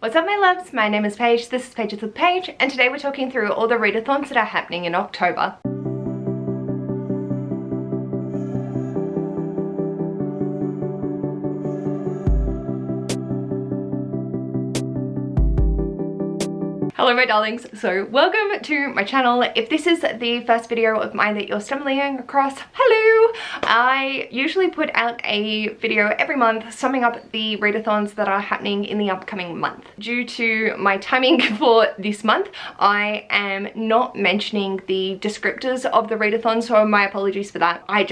What's up my loves, my name is Paige, this is Pages with Paige, and today we're talking through all the readathons that are happening in October. Hello my darlings, so welcome to my channel. If this is the first video of mine that you're stumbling across, hello! I usually put out a video every month summing up the readathons that are happening in the upcoming month. Due to my timing for this month, I am not mentioning the descriptors of the readathon, so my apologies for that. I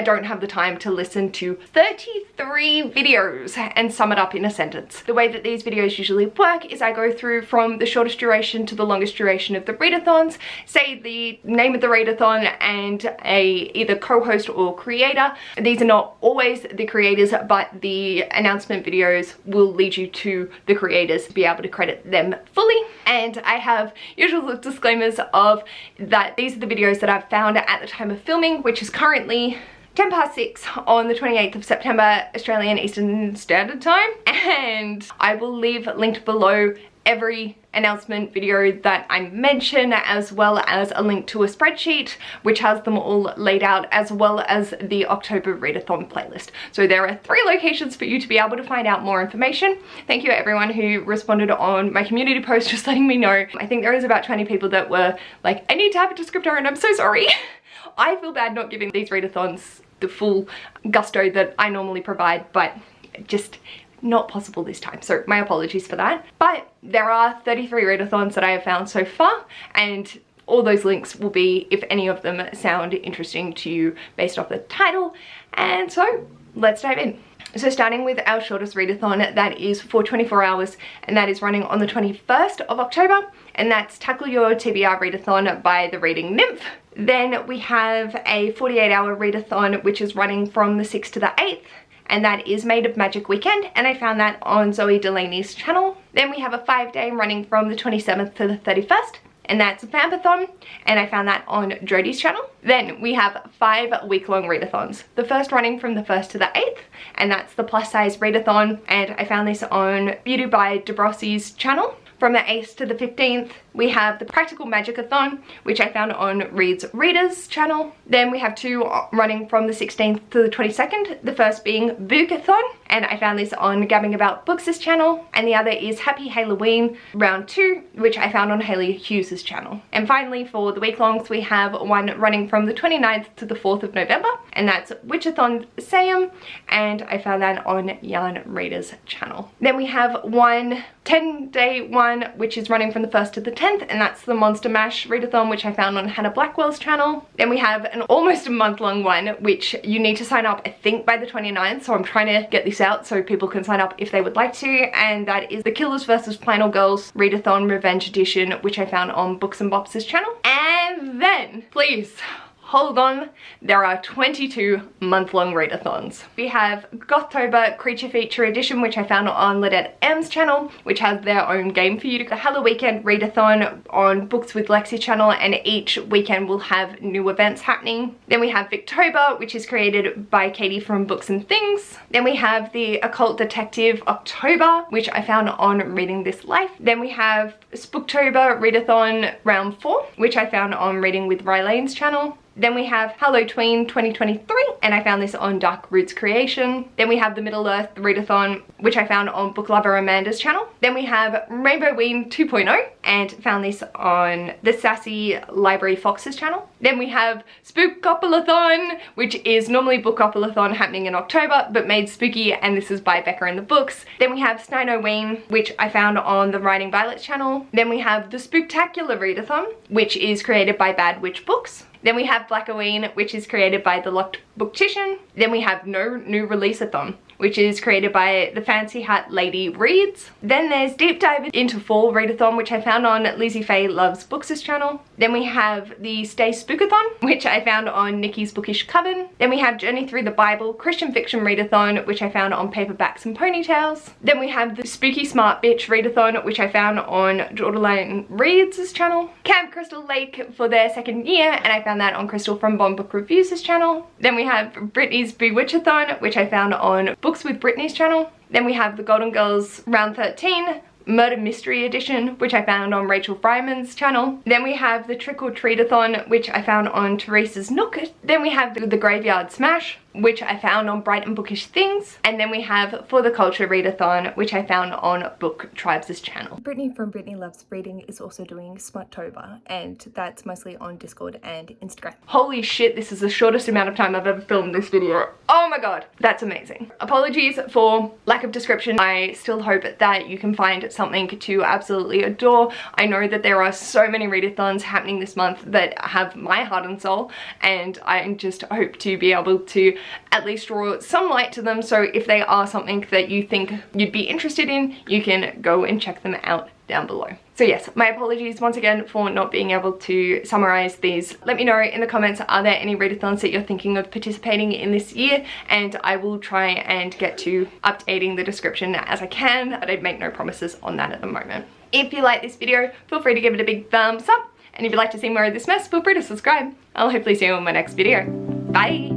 don't have the time to listen to 33 videos and sum it up in a sentence. The way that these videos usually work is I go through from the shortest duration to the longest duration of the readathons, say the name of the readathon and either co-host or creator. These are not always the creators, but the announcement videos will lead you to the creators to be able to credit them fully. And I have usual disclaimers of that these are the videos that I've found at the time of filming, which is currently 6:10 on the 28th of September, Australian Eastern Standard Time, and I will leave linked below every announcement video that I mention, as well as a link to a spreadsheet which has them all laid out, as well as the October readathon playlist. So there are 3 locations for you to be able to find out more information. Thank you everyone who responded on my community post just letting me know. I think there is about 20 people that were like, I need to have a descriptor, and I'm so sorry. I feel bad not giving these readathons the full gusto that I normally provide, but just not possible this time, so my apologies for that. But there are 33 readathons that I have found so far, and all those links will be if any of them sound interesting to you based off the title. And so let's dive in. So starting with our shortest readathon, that is for 24 hours, and that is running on the 21st of October, and that's Tackle Your TBR Readathon by the Reading Nymph. Then we have a 48-hour readathon which is running from the 6th to the 8th, and that is Made of Magic Weekend, and I found that on Zoe Delaney's channel. Then we have a 5-day running from the 27th to the 31st, and that's a Vampathon, and I found that on Jodie's channel. Then we have 5 week-long readathons. The first running from the 1st to the 8th, and that's the plus size readathon, and I found this on Beauty by Debrossy's channel. From the 8th to the 15th, we have the Practical Magic-a-thon, which I found on Reed's Readers channel. Then we have 2 running from the 16th to the 22nd, the first being Bookathon, and I found this on Gabbing About Books' channel, and the other is Happy Halloween Round 2, which I found on Hayley Hughes' channel. And finally, for the week-longs, we have one running from the 29th to the 4th of November, and that's Witchathon Sayum, and I found that on Yarn Readers' channel. Then we have one 10-day one which is running from the 1st to the 10th, and that's the Monster Mash readathon, which I found on Hannah Blackwell's channel. Then we have an almost a month-long one which you need to sign up I think by the 29th, so I'm trying to get this out so people can sign up if they would like to, and that is the Killers vs Final Girls readathon Revenge Edition, which I found on Books and Bops' channel. And then please hold on, there are 22 month-long readathons. We have Gothtober Creature Feature Edition, which I found on Ledette M's channel, which has their own game for you to. The Hello Weekend readathon on Books with Lexi channel, and each weekend will have new events happening. Then we have Victober, which is created by Katie from Books and Things. Then we have the Occult Detective October, which I found on Reading This Life. Then we have Spooktober readathon Round 4, which I found on Reading with Rylane's channel. Then we have Halloween 2023, and I found this on Dark Roots Creation. Then we have the Middle Earth readathon, which I found on Book Lover Amanda's channel. Then we have Rainbow Ween 2.0, and found this on the Sassy Library Fox's channel. Then we have Spookopalathon, which is normally Bookopalathon happening in October, but made spooky, and this is by Becca in the Books. Then we have Snowween, which I found on the Writing Violet's channel. Then we have the Spooktacular readathon, which is created by Bad Witch Books. Then we have Blackoween, which is created by The Locked Booktician. Then we have No New Release-a-thon, which is created by the Fancy Hat Lady Reads. Then there's Deep Dive into Fall readathon, which I found on Lizzie Faye Loves Books' channel. Then we have the Stay Spookathon, which I found on Nikki's Bookish Coven. Then we have Journey Through the Bible Christian Fiction readathon, which I found on Paperbacks and Ponytails. Then we have the Spooky Smart Bitch readathon, which I found on Jordan Reads' channel. Camp Crystal Lake for their 2nd year, and I found that on Crystal from Bon Book Reviews' channel. Then we have Britney's Bewitchathon, which I found on Books with Britney's channel. Then we have the Golden Girls Round 13, Murder Mystery Edition, which I found on Rachel Fryman's channel. Then we have the Trick or Treat-a-thon, which I found on Teresa's Nook. Then we have the Graveyard Smash, which I found on Bright and Bookish Things. And then we have For the Culture Readathon, which I found on Book Tribes' channel. Brittany from Brittany Loves Reading is also doing Smuttober, and that's mostly on Discord and Instagram. Holy shit, this is the shortest amount of time I've ever filmed this video. Oh my god, that's amazing. Apologies for lack of description. I still hope that you can find something to absolutely adore. I know that there are so many readathons happening this month that have my heart and soul, and I just hope to be able to at least draw some light to them, so if they are something that you think you'd be interested in, you can go and check them out down below. So yes, my apologies once again for not being able to summarize these. Let me know in the comments, are there any readathons that you're thinking of participating in this year, and I will try and get to updating the description as I can, but I'd make no promises on that at the moment. If you like this video, feel free to give it a big thumbs up, and if you'd like to see more of this mess, feel free to subscribe. I'll hopefully see you in my next video. Bye!